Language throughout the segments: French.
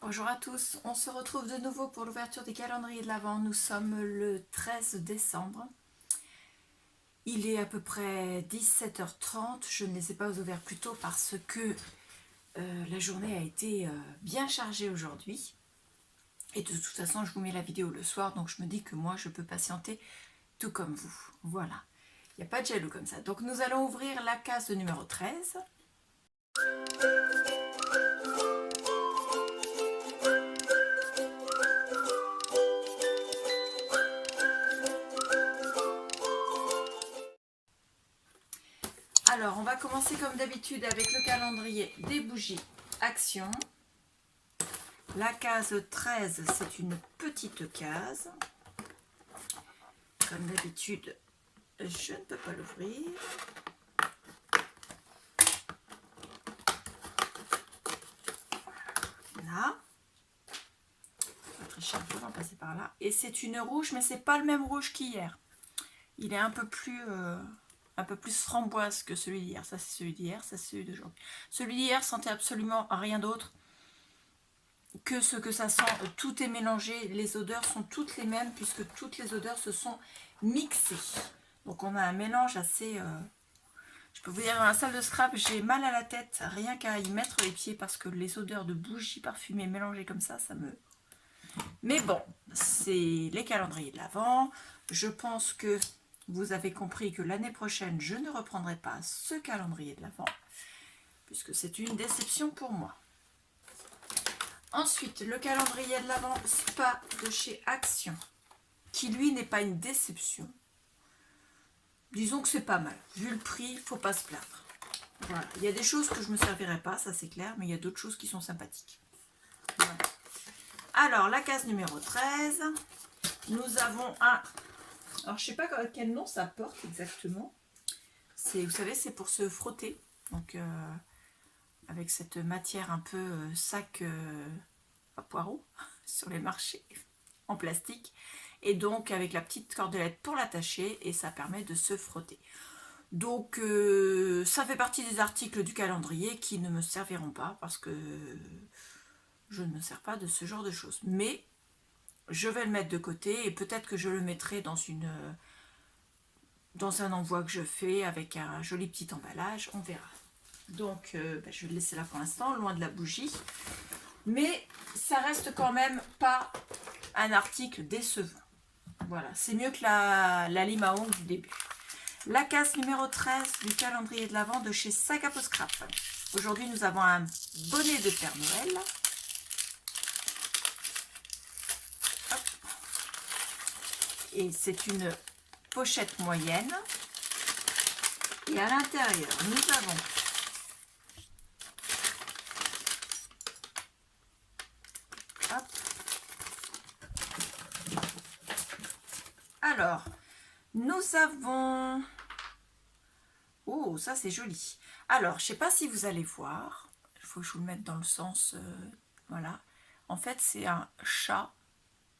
Bonjour à tous, on se retrouve de nouveau pour l'ouverture des calendriers de l'Avent. Nous sommes le 13 décembre. Il est à peu près 17h30. Je ne les ai pas ouverts plus tôt parce que la journée a été bien chargée aujourd'hui. Et de toute façon, je vous mets la vidéo le soir, donc je me dis que moi, je peux patienter tout comme vous. Voilà, il n'y a pas de jaloux comme ça. Donc nous allons ouvrir la case numéro 13. Alors, on va commencer comme d'habitude avec le calendrier des bougies Action. La case 13, c'est une petite case. Comme d'habitude, je ne peux pas l'ouvrir. Là. Pas tricher un peu, on va passer par là. Et c'est une rouge, mais c'est pas le même rouge qu'hier. Il est un peu plus framboise que celui d'hier. Ça, c'est celui d'hier, ça, c'est celui d'aujourd'hui. Celui d'hier sentait absolument rien d'autre que ce que ça sent. Tout est mélangé, les odeurs sont toutes les mêmes puisque toutes les odeurs se sont mixées. Donc on a un mélange assez... Je peux vous dire, dans la salle de scrap, j'ai mal à la tête rien qu'à y mettre les pieds parce que les odeurs de bougies parfumées mélangées comme ça me... Mais bon, c'est les calendriers de l'Avent. Je pense que vous avez compris que l'année prochaine, je ne reprendrai pas ce calendrier de l'Avent puisque c'est une déception pour moi. Ensuite, le calendrier de l'Avent Spa de chez Action, qui lui n'est pas une déception. Disons que c'est pas mal. Vu le prix, il ne faut pas se plaindre. Voilà. Il y a des choses que je ne me servirai pas, ça c'est clair, mais il y a d'autres choses qui sont sympathiques. Voilà. Alors, la case numéro 13, nous avons un... Alors, je ne sais pas quel nom ça porte exactement. Vous savez, c'est pour se frotter. Donc, avec cette matière un peu sac à poireaux sur les marchés en plastique. Et donc, avec la petite cordelette pour l'attacher, et ça permet de se frotter. Donc, ça fait partie des articles du calendrier qui ne me serviront pas parce que je ne me sers pas de ce genre de choses. Mais je vais le mettre de côté et peut-être que je le mettrai dans un envoi que je fais avec un joli petit emballage. On verra. Donc, je vais le laisser là pour l'instant, loin de la bougie. Mais ça reste quand même pas un article décevant. Voilà, c'est mieux que la lime à ongles du début. La case numéro 13 du calendrier de l'Avent de chez Sac à Peau Scrap. Aujourd'hui, nous avons un bonnet de Père Noël. Hop. Et c'est une pochette moyenne. Et à l'intérieur, nous avons hop. Alors, nous avons... Oh, ça c'est joli. Alors, je ne sais pas si vous allez voir. Il faut que je vous le mette dans le sens... voilà. En fait, c'est un chat.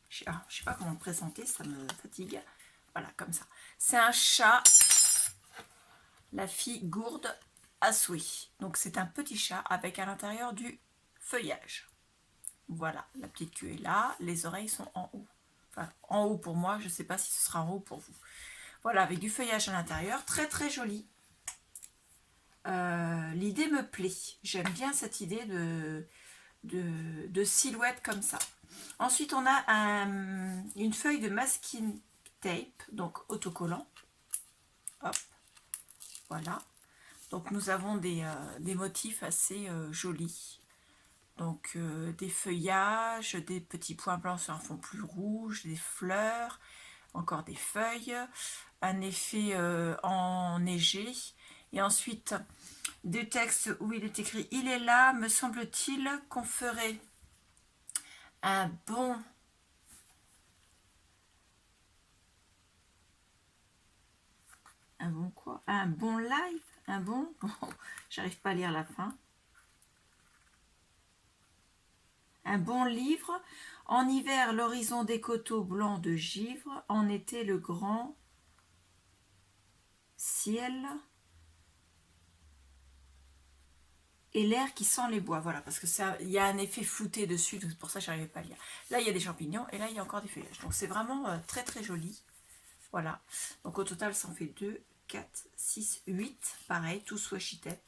Je ne sais pas comment le présenter, ça me fatigue. Voilà, comme ça. C'est un chat. La fille gourde à souhait. Donc, c'est un petit chat avec à l'intérieur du feuillage. Voilà, la petite queue est là. Les oreilles sont en haut. Enfin, en haut pour moi. Je ne sais pas si ce sera en haut pour vous. Voilà, avec du feuillage à l'intérieur. Très, très joli. L'idée me plaît. J'aime bien cette idée de silhouette comme ça. Ensuite, on a une feuille de masking tape, donc autocollant. Hop, voilà. Donc, nous avons des motifs assez jolis. Donc, des feuillages, des petits points blancs sur un fond plus rouge, des fleurs, encore des feuilles, un effet enneigé. Et ensuite, des textes où il est écrit « Il est là, me semble-t-il qu'on ferait un bon... » Un bon quoi? Un bon live? Un bon... J'arrive pas à lire la fin. Un bon livre. En hiver, l'horizon des coteaux blancs de givre. En été, le grand ciel... et l'air qui sent les bois. Voilà, parce que ça, il y a un effet flouté dessus, donc c'est pour ça que je n'arrivais pas à lire. Là, il y a des champignons et là, il y a encore des feuillages. Donc c'est vraiment très très joli. Voilà. Donc au total, ça en fait 2, 4, 6, 8. Pareil, tous washi tape.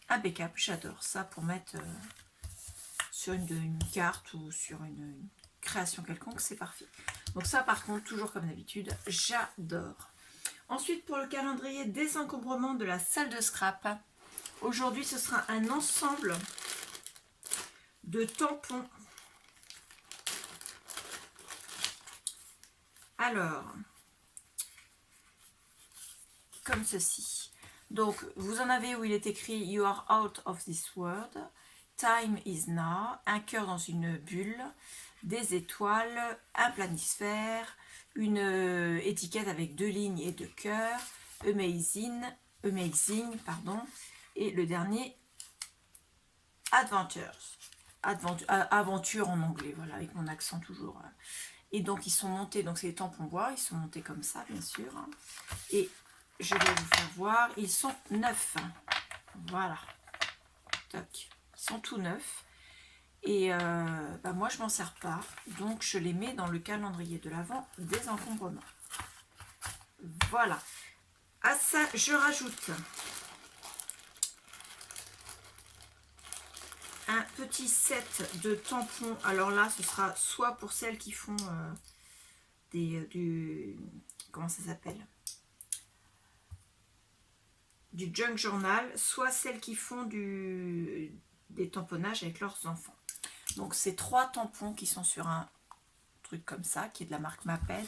Impeccable, j'adore ça pour mettre sur une carte ou sur une création quelconque, c'est parfait. Donc ça par contre, toujours comme d'habitude, j'adore. Ensuite, pour le calendrier désencombrement de la salle de scrap, aujourd'hui ce sera un ensemble de tampons. Alors, comme ceci. Donc, vous en avez où il est écrit You are out of this world. Time is now. Un cœur dans une bulle. Des étoiles. Un planisphère. Une étiquette avec 2 lignes et 2 cœurs. Amazing, pardon. Et le dernier, Adventures. Aventure en anglais, voilà, avec mon accent toujours. Et donc, ils sont montés, donc c'est les tampons bois, ils sont montés comme ça, bien sûr. Et je vais vous faire voir, ils sont neufs. Voilà. Toc. Ils sont tout neufs. Et bah moi, je m'en sers pas. Donc, je les mets dans le calendrier de l'Avent désencombrement. Voilà. À ça, je rajoute un petit set de tampons. Alors là, ce sera soit pour celles qui font comment ça s'appelle, du junk journal, soit celles qui font des tamponnages avec leurs enfants. Donc c'est 3 tampons qui sont sur un truc comme ça, qui est de la marque Maped.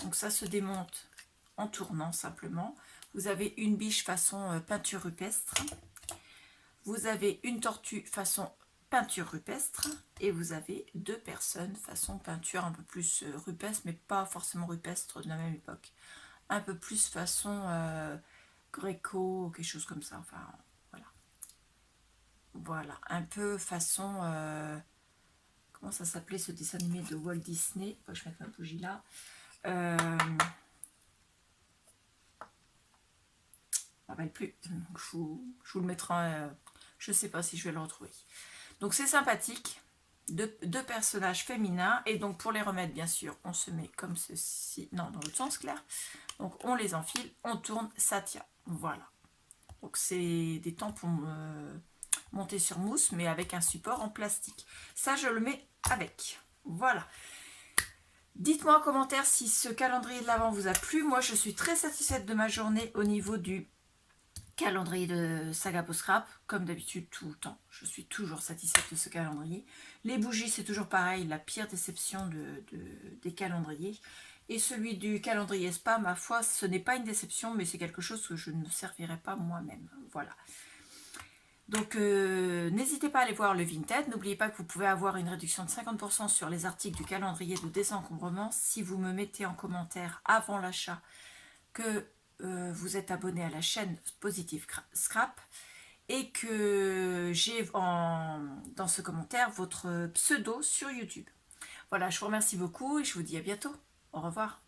Donc ça se démonte en tournant simplement. Vous avez une biche façon peinture rupestre. Vous avez une tortue façon peinture rupestre. Et vous avez 2 personnes façon peinture un peu plus rupestre, mais pas forcément rupestre de la même époque. Un peu plus façon Gréco, quelque chose comme ça. Enfin, voilà. Voilà, un peu façon... comment ça s'appelait ce dessin animé de Walt Disney? Faut que je mette ma bougie là. Je ne me rappelle plus. Donc, je vous le mettrai. Je ne sais pas si je vais le retrouver. Donc c'est sympathique. Deux personnages féminins. Et donc pour les remettre, bien sûr, on se met comme ceci. Non, dans l'autre sens, Claire. Donc on les enfile, on tourne, ça tient. Voilà. Donc c'est des tampons montés sur mousse, mais avec un support en plastique. Ça, je le mets avec. Voilà. Dites-moi en commentaire si ce calendrier de l'Avent vous a plu. Moi, je suis très satisfaite de ma journée au niveau du calendrier de Saga Post Scrap. Comme d'habitude, tout le temps. Je suis toujours satisfaite de ce calendrier. Les bougies, c'est toujours pareil. La pire déception des calendriers. Et celui du calendrier Spa, ma foi, ce n'est pas une déception, mais c'est quelque chose que je ne servirai pas moi-même. Voilà. Donc, n'hésitez pas à aller voir le Vinted. N'oubliez pas que vous pouvez avoir une réduction de 50% sur les articles du calendrier de désencombrement si vous me mettez en commentaire avant l'achat que vous êtes abonné à la chaîne Positive Scrap et que j'ai dans ce commentaire votre pseudo sur YouTube. Voilà, je vous remercie beaucoup et je vous dis à bientôt. Au revoir.